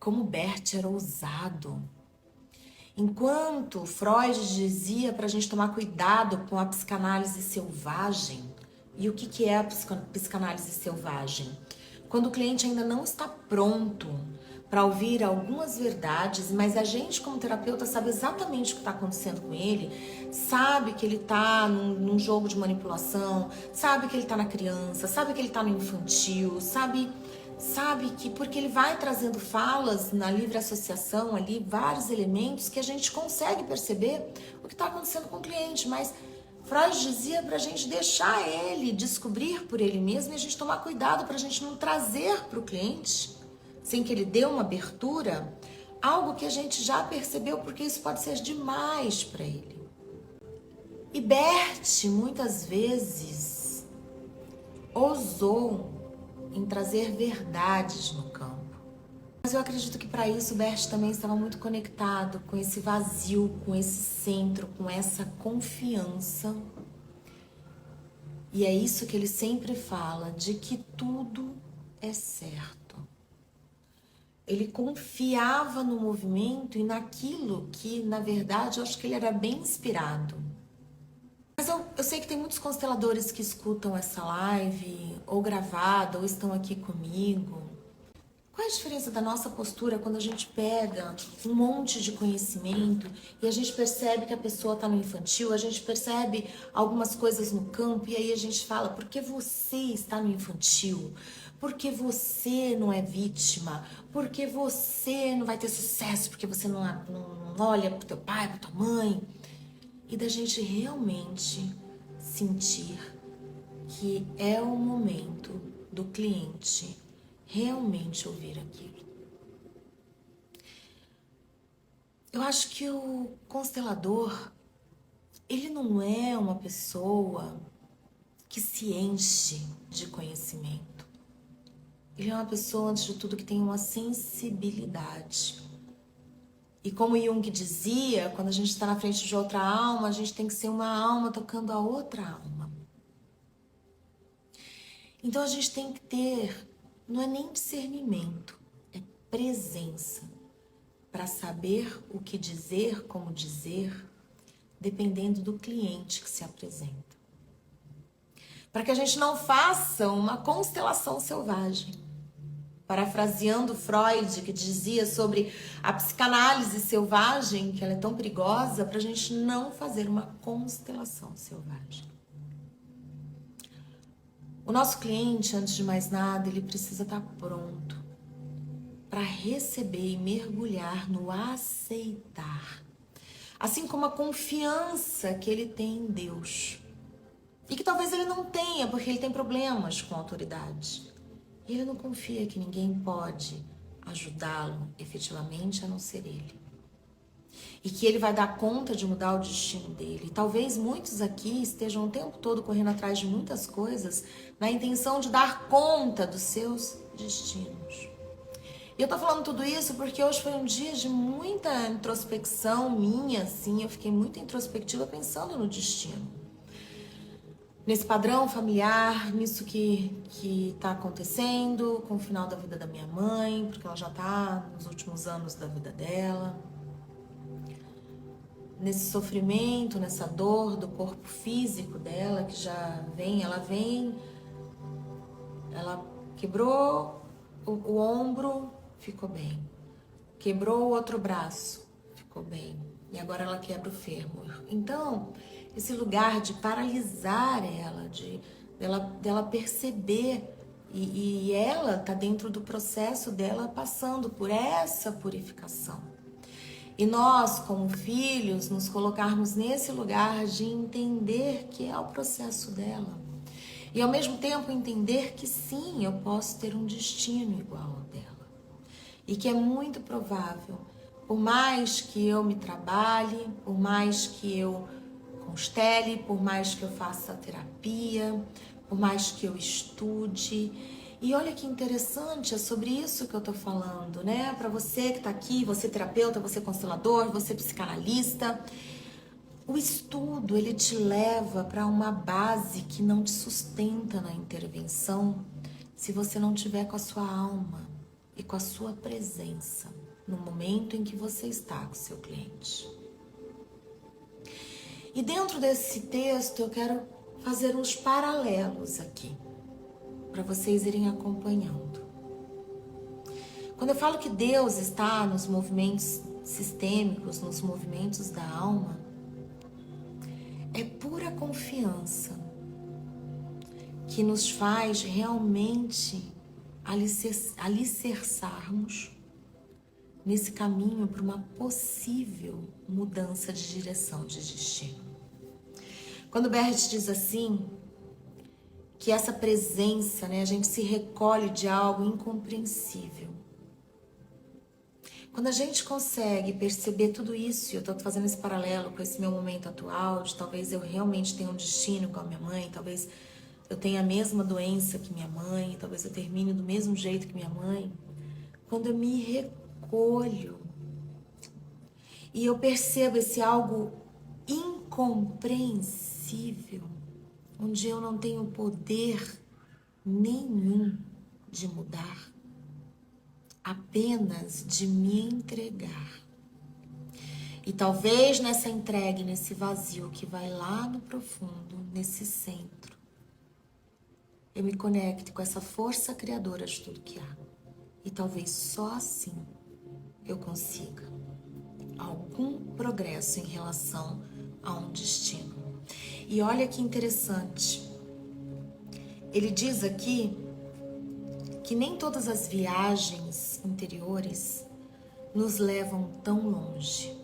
Como Bert era ousado. Enquanto Freud dizia para a gente tomar cuidado com a psicanálise selvagem. E o que é a psicanálise selvagem? Quando o cliente ainda não está pronto para ouvir algumas verdades, mas a gente como terapeuta sabe exatamente o que está acontecendo com ele, sabe que ele está num jogo de manipulação, sabe que ele está na criança, sabe que ele está no infantil, sabe que porque ele vai trazendo falas na livre associação ali, vários elementos que a gente consegue perceber o que está acontecendo com o cliente, mas Freud dizia para a gente deixar ele descobrir por ele mesmo e a gente tomar cuidado para a gente não trazer para o cliente, sem que ele dê uma abertura, algo que a gente já percebeu, porque isso pode ser demais para ele. E Bert, muitas vezes, ousou em trazer verdades no campo. Mas eu acredito que para isso Bert também estava muito conectado com esse vazio, com esse centro, com essa confiança. E é isso que ele sempre fala, de que tudo é certo. Ele confiava no movimento e naquilo que, na verdade, eu acho que ele era bem inspirado. Mas eu sei que tem muitos consteladores que escutam essa live, ou gravada, ou estão aqui comigo. Qual é a diferença da nossa postura quando a gente pega um monte de conhecimento e a gente percebe que a pessoa está no infantil, a gente percebe algumas coisas no campo e aí a gente fala, por que você está no infantil? Por que você não é vítima? Por que você não vai ter sucesso? Porque você não olha para o teu pai, para tua mãe? E da gente realmente sentir que é o momento do cliente realmente ouvir aquilo. Eu acho que o constelador, ele não é uma pessoa que se enche de conhecimento. Ele é uma pessoa, antes de tudo, que tem uma sensibilidade. E como Jung dizia, quando a gente está na frente de outra alma, a gente tem que ser uma alma tocando a outra alma. Então a gente tem que ter, não é nem discernimento, é presença para saber o que dizer, como dizer, dependendo do cliente que se apresenta. Para que a gente não faça uma constelação selvagem. Parafraseando Freud, que dizia sobre a psicanálise selvagem, que ela é tão perigosa, para a gente não fazer uma constelação selvagem. O nosso cliente, antes de mais nada, ele precisa estar pronto para receber e mergulhar no aceitar. Assim como a confiança que ele tem em Deus. E que talvez ele não tenha, porque ele tem problemas com a autoridade. E ele não confia que ninguém pode ajudá-lo efetivamente a não ser ele. E que ele vai dar conta de mudar o destino dele. E talvez muitos aqui estejam o tempo todo correndo atrás de muitas coisas na intenção de dar conta dos seus destinos. E eu tô falando tudo isso porque hoje foi um dia de muita introspecção minha, assim. Eu fiquei muito introspectiva pensando no destino. Nesse padrão familiar, nisso que tá acontecendo com o final da vida da minha mãe, porque ela já tá nos últimos anos da vida dela. Nesse sofrimento, nessa dor do corpo físico dela, que já vem, ela quebrou o ombro, ficou bem. Quebrou o outro braço, ficou bem. E agora ela quebra o fêmur. Então, esse lugar de paralisar ela, dela perceber, e ela tá dentro do processo dela passando por essa purificação. E nós, como filhos, nos colocarmos nesse lugar de entender que é o processo dela. E ao mesmo tempo entender que sim, eu posso ter um destino igual ao dela. E que é muito provável, por mais que eu me trabalhe, por mais que eu constele, por mais que eu faça terapia, por mais que eu estude. E olha que interessante, é sobre isso que eu tô falando, né? Para você que tá aqui, você terapeuta, você constelador, você psicanalista, o estudo, ele te leva para uma base que não te sustenta na intervenção se você não tiver com a sua alma. e com a sua presença no momento em que você está com o seu cliente. E dentro desse texto eu quero fazer uns paralelos aqui, para vocês irem acompanhando. Quando eu falo que Deus está nos movimentos sistêmicos, nos movimentos da alma, é pura confiança que nos faz realmente alicerçarmos nesse caminho para uma possível mudança de direção, de destino. Quando Bert diz assim, que essa presença, a gente se recolhe de algo incompreensível. Quando a gente consegue perceber tudo isso, e eu estou fazendo esse paralelo com esse meu momento atual, de talvez eu realmente tenha um destino com a minha mãe, talvez eu tenha a mesma doença que minha mãe, talvez eu termine do mesmo jeito que minha mãe. Quando eu me recolho e eu percebo esse algo incompreensível, onde eu não tenho poder nenhum de mudar, apenas de me entregar. E talvez nessa entrega, nesse vazio que vai lá no profundo, nesse centro, eu me conecte com essa força criadora de tudo que há. E talvez só assim eu consiga algum progresso em relação a um destino. E olha que interessante. Ele diz aqui que nem todas as viagens interiores nos levam tão longe.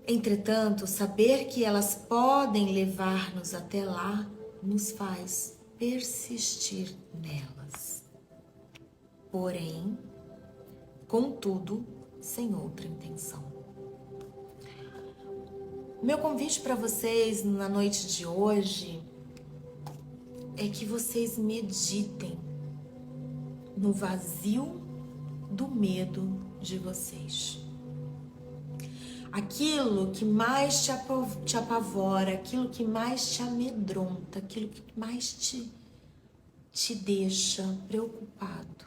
Entretanto, saber que elas podem levar-nos até lá nos faz persistir nelas. Porém, contudo, sem outra intenção. Meu convite para vocês na noite de hoje é que vocês meditem no vazio do medo de vocês. Aquilo que mais te apavora, aquilo que mais te amedronta, aquilo que mais te deixa preocupado.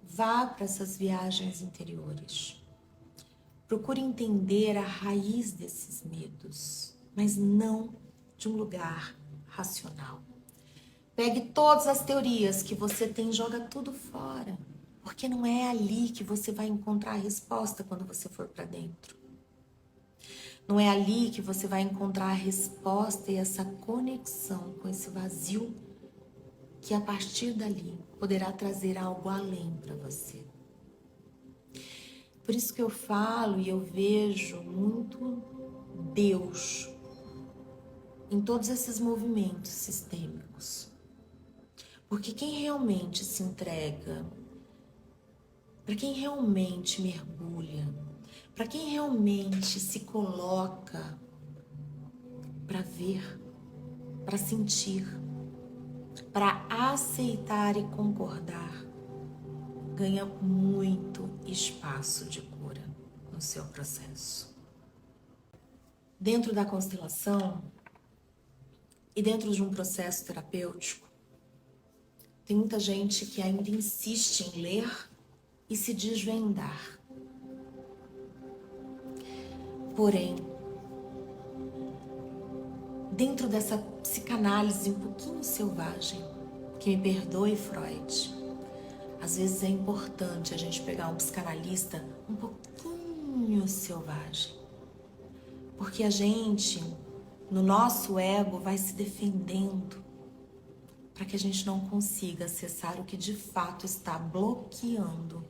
Vá para essas viagens interiores. Procure entender a raiz desses medos, mas não de um lugar racional. Pegue todas as teorias que você tem e joga tudo fora, porque não é ali que você vai encontrar a resposta quando você for para dentro. Não é ali que você vai encontrar a resposta e essa conexão com esse vazio que a partir dali poderá trazer algo além para você. Por isso que eu falo e eu vejo muito Deus em todos esses movimentos sistêmicos. Porque quem realmente se entrega, para quem realmente mergulha, para quem realmente se coloca para ver, para sentir, para aceitar e concordar, ganha muito espaço de cura no seu processo. Dentro da constelação e dentro de um processo terapêutico, tem muita gente que ainda insiste em ler e se desvendar. Porém, dentro dessa psicanálise um pouquinho selvagem, que me perdoe Freud, às vezes é importante a gente pegar um psicanalista um pouquinho selvagem. Porque a gente, no nosso ego, vai se defendendo para que a gente não consiga acessar o que de fato está bloqueando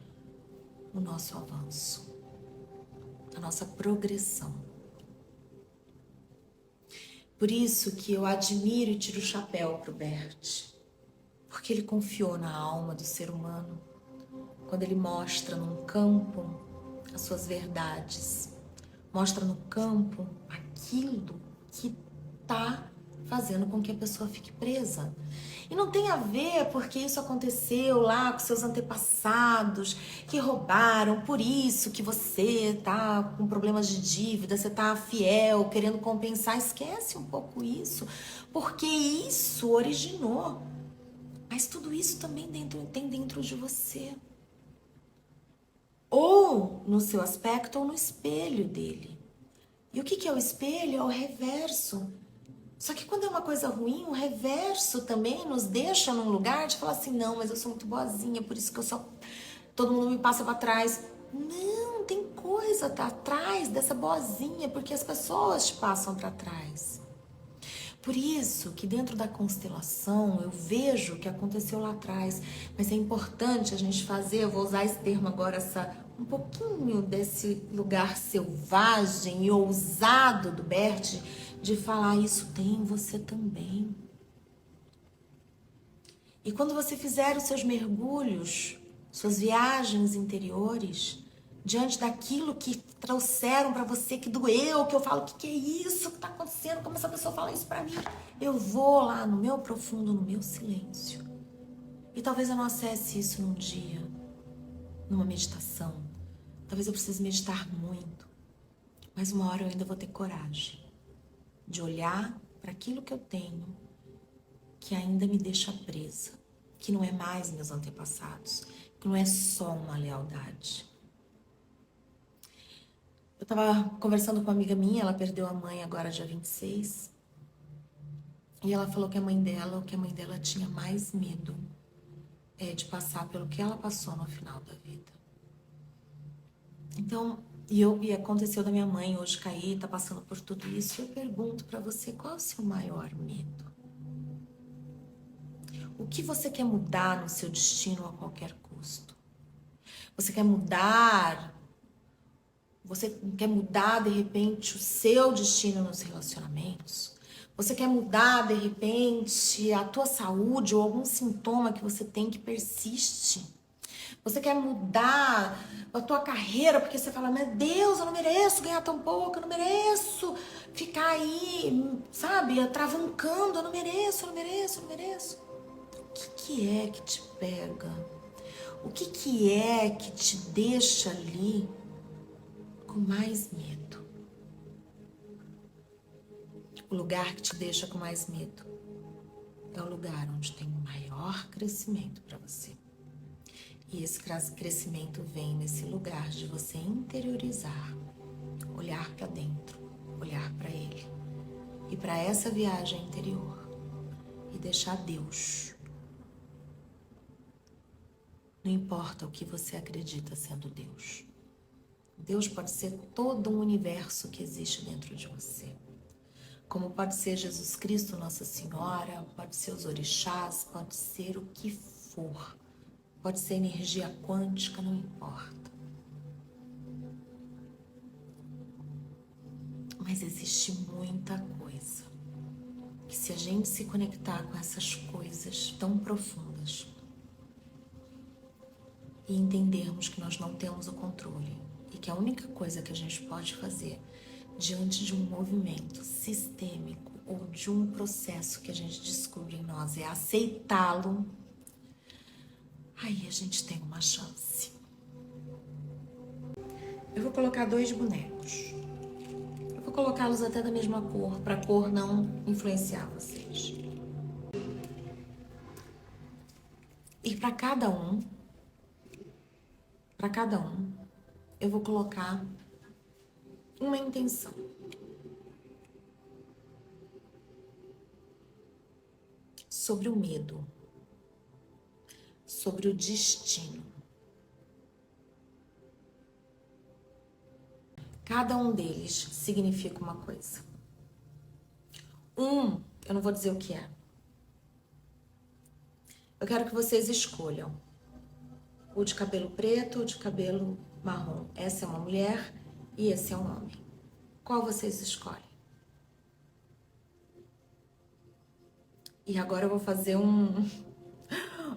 o nosso avanço, a nossa progressão. Por isso que eu admiro e tiro o chapéu para o Bert. Porque ele confiou na alma do ser humano quando ele mostra num campo as suas verdades, mostra no campo aquilo que está fazendo com que a pessoa fique presa. E não tem a ver porque isso aconteceu lá com seus antepassados que roubaram, por isso que você tá com problemas de dívida, você tá fiel, querendo compensar. Esquece um pouco isso, porque isso originou Mas tudo isso também tem dentro de você. Ou no seu aspecto ou no espelho dele. E o que é o espelho? É o reverso. Só que quando é uma coisa ruim, o reverso também nos deixa num lugar de falar assim, não, mas eu sou muito boazinha, por isso que todo mundo me passa pra trás. Não, tem coisa atrás dessa boazinha, porque as pessoas te passam pra trás. Por isso que dentro da constelação eu vejo o que aconteceu lá atrás, mas é importante a gente fazer, eu vou usar esse termo agora, um pouquinho desse lugar selvagem e ousado do Bert, de falar isso tem em você também. E quando você fizer os seus mergulhos, suas viagens interiores, diante daquilo que trouxeram pra você, que doeu, que eu falo, que é isso que tá acontecendo? Como essa pessoa fala isso pra mim? Eu vou lá no meu profundo, no meu silêncio. E talvez eu não acesse isso num dia, numa meditação. Talvez eu precise meditar muito. Mas uma hora eu ainda vou ter coragem de olhar para aquilo que eu tenho, que ainda me deixa presa, que não é mais meus antepassados, que não é só uma lealdade. Eu tava conversando com uma amiga minha, ela perdeu a mãe agora dia 26. E ela falou que a mãe dela tinha mais medo de passar pelo que ela passou no final da vida. Então, e aconteceu da minha mãe hoje cair, tá passando por tudo isso. Eu pergunto pra você, qual é o seu maior medo? O que você quer mudar no seu destino a qualquer custo? Você quer mudar de repente o seu destino nos relacionamentos? Você quer mudar de repente a tua saúde ou algum sintoma que você tem que persiste? Você quer mudar a tua carreira porque você fala, meu Deus, eu não mereço ganhar tão pouco, eu não mereço ficar aí, sabe, atravancando, eu não mereço. O que é que te pega? O que é que te deixa ali com mais medo? O lugar que te deixa com mais medo é o lugar onde tem o maior crescimento para você. E esse crescimento vem nesse lugar de você interiorizar, olhar para dentro, olhar para ele. E para essa viagem interior e deixar Deus. Não importa o que você acredita sendo Deus. Deus pode ser todo um universo que existe dentro de você. Como pode ser Jesus Cristo, Nossa Senhora, pode ser os orixás, pode ser o que for. Pode ser energia quântica, não importa. Mas existe muita coisa que se a gente se conectar com essas coisas tão profundas e entendermos que nós não temos o controle e que a única coisa que a gente pode fazer diante de um movimento sistêmico ou de um processo que a gente descobre em nós é aceitá-lo, aí a gente tem uma chance. Eu vou colocar 2 bonecos. Eu vou colocá-los até da mesma cor, para a cor não influenciar vocês. E para cada um, eu vou colocar uma intenção. Sobre o medo. Sobre o destino. Cada um deles significa uma coisa. Eu não vou dizer o que é. Eu quero que vocês escolham. O de cabelo preto ou de cabelo marrom. Essa é uma mulher e esse é um homem. Qual vocês escolhem? E agora eu vou fazer um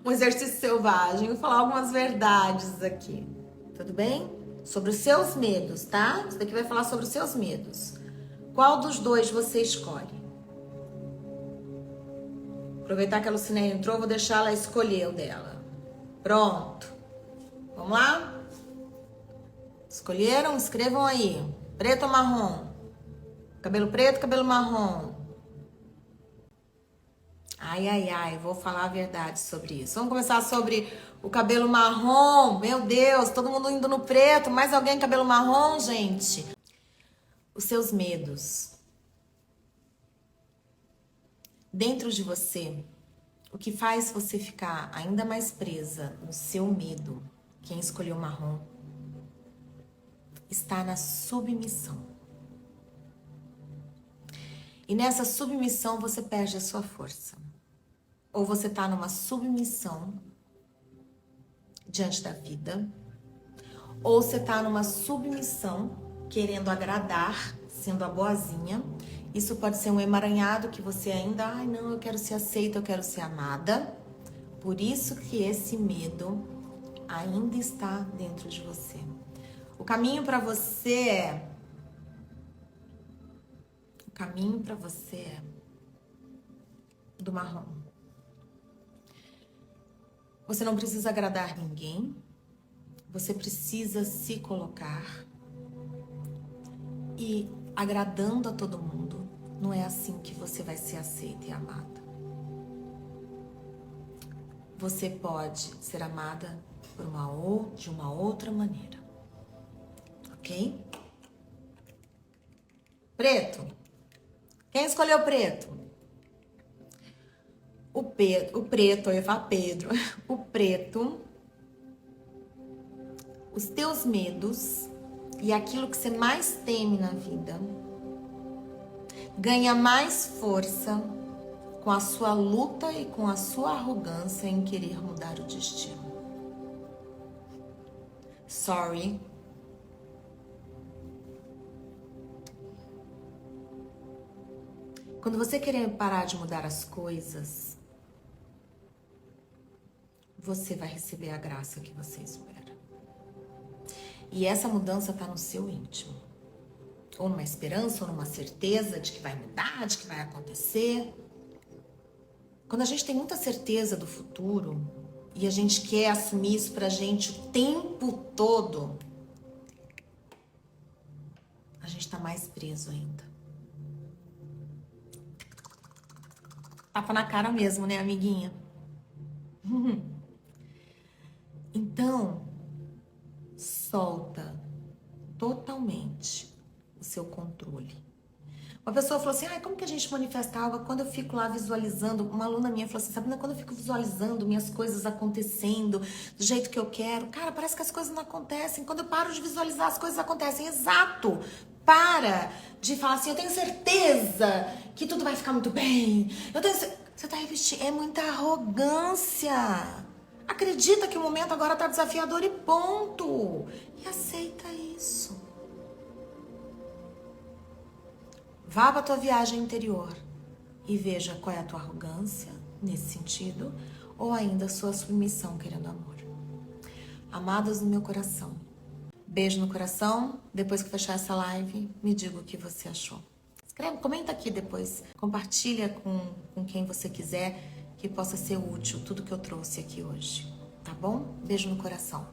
exercício selvagem. Vou falar algumas verdades aqui. Tudo bem? Sobre os seus medos, tá? Isso daqui vai falar sobre os seus medos. Qual dos 2 você escolhe? Aproveitar que a Lucinéia entrou, vou deixar ela escolher o dela. Pronto. Vamos lá? Escolheram? Escrevam aí. Preto ou marrom? Cabelo preto, cabelo marrom? Ai, ai, ai, vou falar a verdade sobre isso. Vamos começar sobre o cabelo marrom. Meu Deus, todo mundo indo no preto. Mais alguém cabelo marrom, gente? Os seus medos. Dentro de você, o que faz você ficar ainda mais presa no seu medo, quem escolheu marrom, está na submissão. E nessa submissão você perde a sua força. Ou você está numa submissão diante da vida, ou você está numa submissão querendo agradar, sendo a boazinha. Isso pode ser um emaranhado que você ainda, ai não, eu quero ser aceita, eu quero ser amada. Por isso que esse medo ainda está dentro de você. O caminho para você é do marrom. Você não precisa agradar ninguém. Você precisa se colocar. E agradando a todo mundo, não é assim que você vai ser aceita e amada. Você pode ser amada de uma outra maneira. Ok? Preto. Quem escolheu preto? O preto, eu ia falar Pedro. O preto, os teus medos e aquilo que você mais teme na vida ganha mais força com a sua luta e com a sua arrogância em querer mudar o destino. Sorry. Quando você querer parar de mudar as coisas, você vai receber a graça que você espera. E essa mudança está no seu íntimo. Ou numa esperança, ou numa certeza de que vai mudar, de que vai acontecer. Quando a gente tem muita certeza do futuro e a gente quer assumir isso pra gente o tempo todo, a gente tá mais preso ainda. Tapa na cara mesmo, né, amiguinha? Então, solta totalmente o seu controle. Uma pessoa falou assim, como que a gente manifesta algo? Quando eu fico lá visualizando, uma aluna minha falou assim, Sabrina, quando eu fico visualizando minhas coisas acontecendo do jeito que eu quero, cara, parece que as coisas não acontecem. Quando eu paro de visualizar, as coisas acontecem. Exato! Para de falar assim, eu tenho certeza que tudo vai ficar muito bem. Você tá revestindo, é muita arrogância. Acredita que o momento agora tá desafiador e ponto. E aceita isso. Vá para a tua viagem interior e veja qual é a tua arrogância nesse sentido ou ainda a sua submissão querendo amor. Amadas do meu coração, beijo no coração. Depois que fechar essa live, me diga o que você achou. Escreve, comenta aqui depois, compartilha com quem você quiser que possa ser útil tudo que eu trouxe aqui hoje, tá bom? Beijo no coração.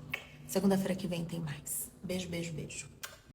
Segunda-feira que vem tem mais. Beijo, beijo, beijo.